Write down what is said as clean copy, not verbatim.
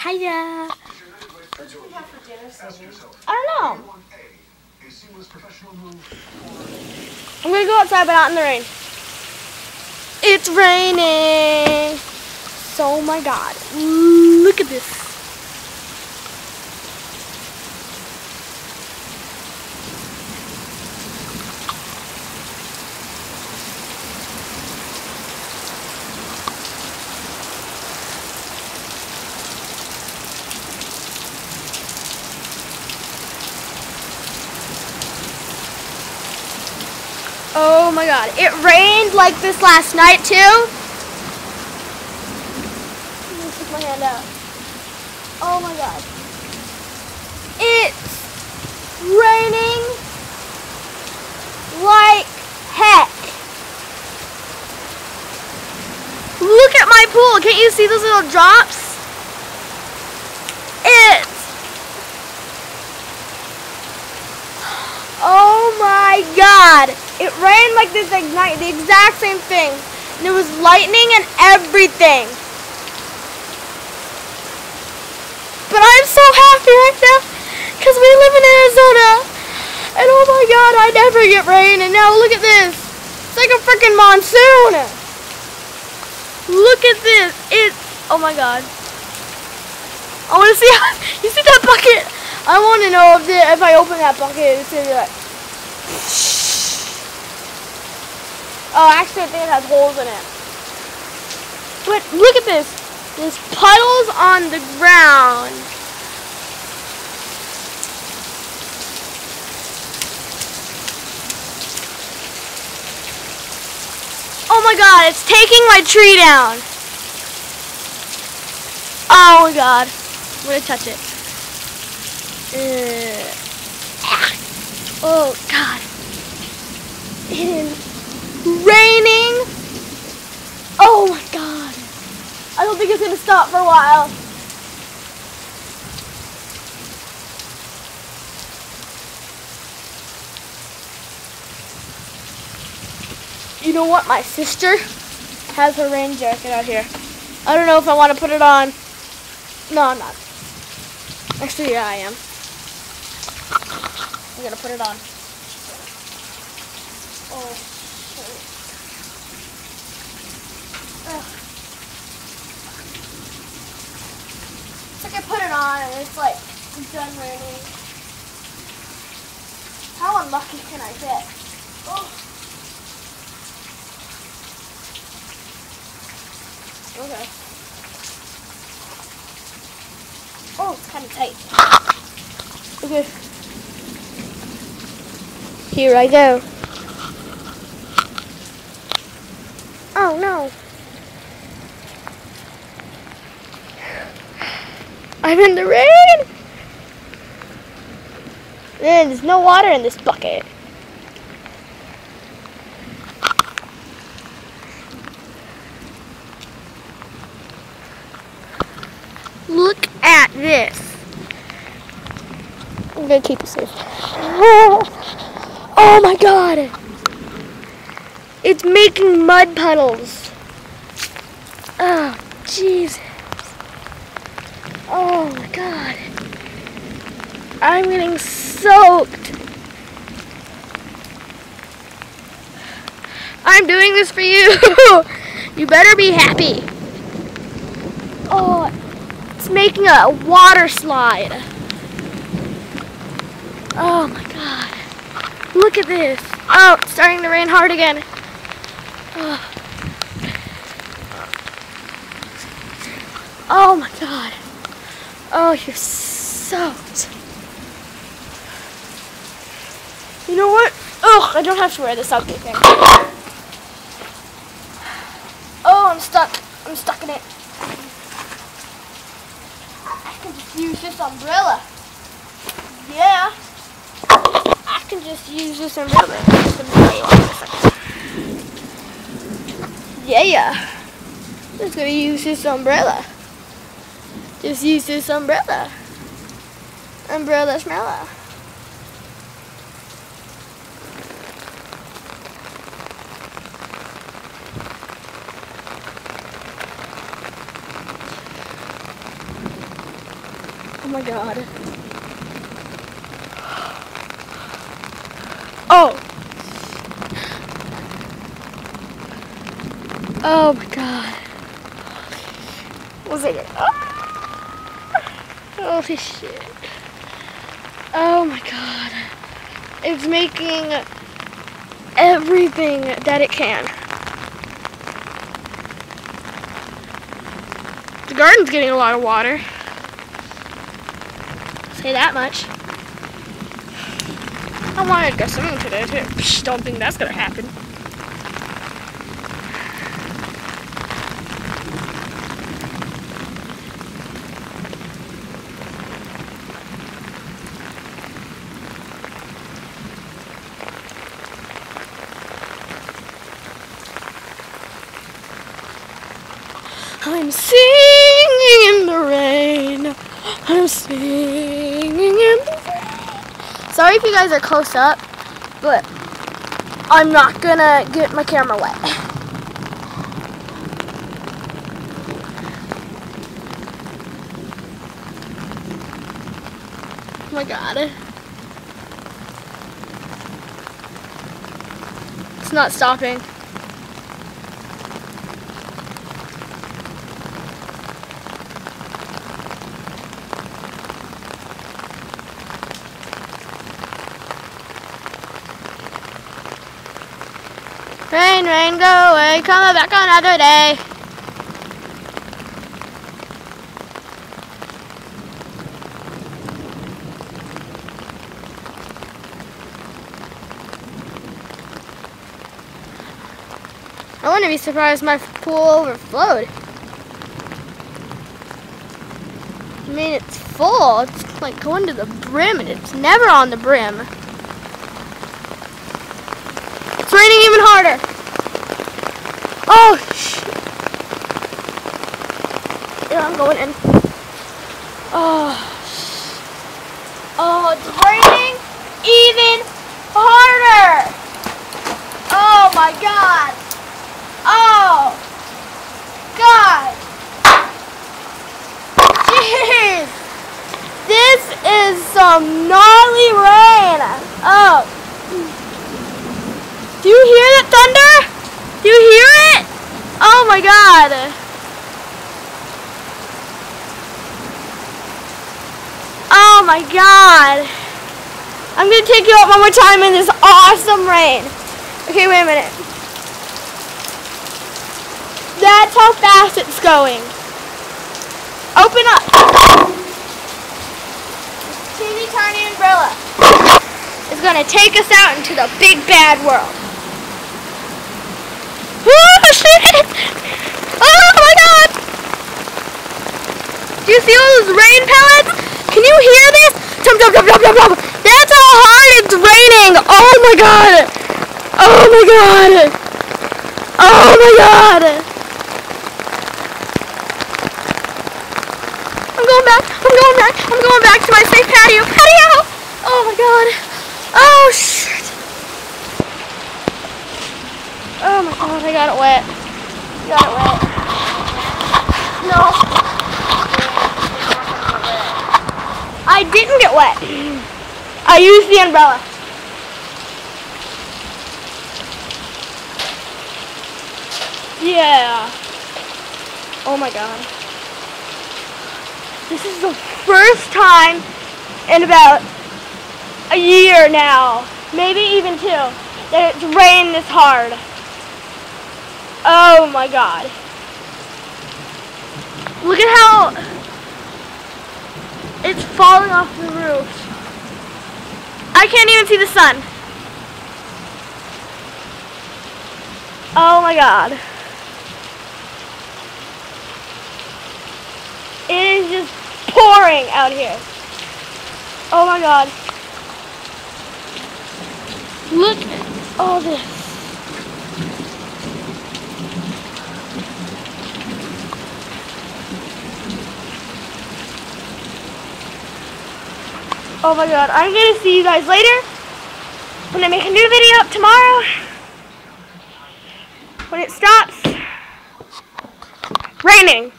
Hiya. What do we have for dinner, Sylvie? I don't know. I'm gonna go outside, but not in the rain. It's raining. So, my God. Look at this. Oh my God, it rained like this last night too. Let me stick my hand out. Oh my God. It's raining like heck. Look at my pool. Can't you see those little drops? Oh my God. It rained like this night, the exact same thing. And there was lightning and everything. But I'm so happy right now because we live in Arizona. And oh my God, I never get rain. And now look at this. It's like a freaking monsoon. Look at this. It's, oh my God. I want to see, you see that bucket? I want to know if I open that bucket, it's going to be like, oh, actually I think it has holes in it. But look at this. There's puddles on the ground. Oh my God, it's taking my tree down. Oh my God. I'm going to touch it. Oh God. It is raining. Oh my God. I don't think it's going to stop for a while. You know what? My sister has her rain jacket out here. I don't know if I want to put it on. No, I'm not. Actually, yeah, I am. I'm going to put it on. Oh, shit. It's like I put it on and it's like done raining. How unlucky can I get? Oh. Okay. Oh, it's kind of tight. Okay. Here I go. Oh no. I'm in the rain. Man, there's no water in this bucket. Look at this. I'm gonna keep it safe. Oh my God. It's making mud puddles. Oh, Jesus. Oh my God. I'm getting soaked. I'm doing this for you. You better be happy. Oh, it's making a water slide. Oh my God. Look at this. Oh, it's starting to rain hard again. Oh my God. Oh, you're soaked. You know what? Oh, I don't have to wear this ugly thing. Oh, I'm stuck. I'm stuck in it. I can just use this umbrella. Yeah. I can just use this umbrella. Yeah. Just gonna use this umbrella. Just use this umbrella. Umbrella smella. Oh my god. Oh. Oh my god. Was it? Holy shit. Oh my god. It's making everything that it can. The garden's getting a lot of water. Say that much. I wanted to go swimming today too. Psh, don't think that's gonna happen. I'm singing in the rain. I'm singing in the rain. Sorry if you guys are close up, but I'm not gonna get my camera wet. Oh my god. It's not stopping. Rain, rain, go away, come back another day. I wouldn't be surprised if my pool overflowed. I mean, it's full. It's like going to the brim, and it's never on the brim. It's raining even harder. Oh, shit. Yeah, I'm going in. Oh, it's raining even harder. Oh my god. Oh, God. Jeez. This is some gnarly rain. Oh. Do you hear that thunder? Do you hear it? Oh my god. Oh my god. I'm going to take you out one more time in this awesome rain. Okay, wait a minute. That's how fast it's going. Open up. This teeny tiny umbrella is going to take us out into the big bad world. Oh shit! Oh my god! Do you see all those rain pellets? Can you hear this? Tum, tum, tum, tum, tum, tum. That's how hard it's raining! Oh my god! Oh my god! Oh my god! I'm going back to my safe patio. Oh my god. Oh shit. Oh my god, I got it wet. Got it wet. No. I didn't get wet. I used the umbrella. Yeah. Oh my god. This is the first time in about a year now, maybe even 2, that it's rained this hard. Oh my god. Look at how it's falling off the roof. I can't even see the sun. Oh my god. It is just pouring out here. Oh my god. Look at all this. Oh my god. I'm going to see you guys later when I make a new video up tomorrow. When it stops raining.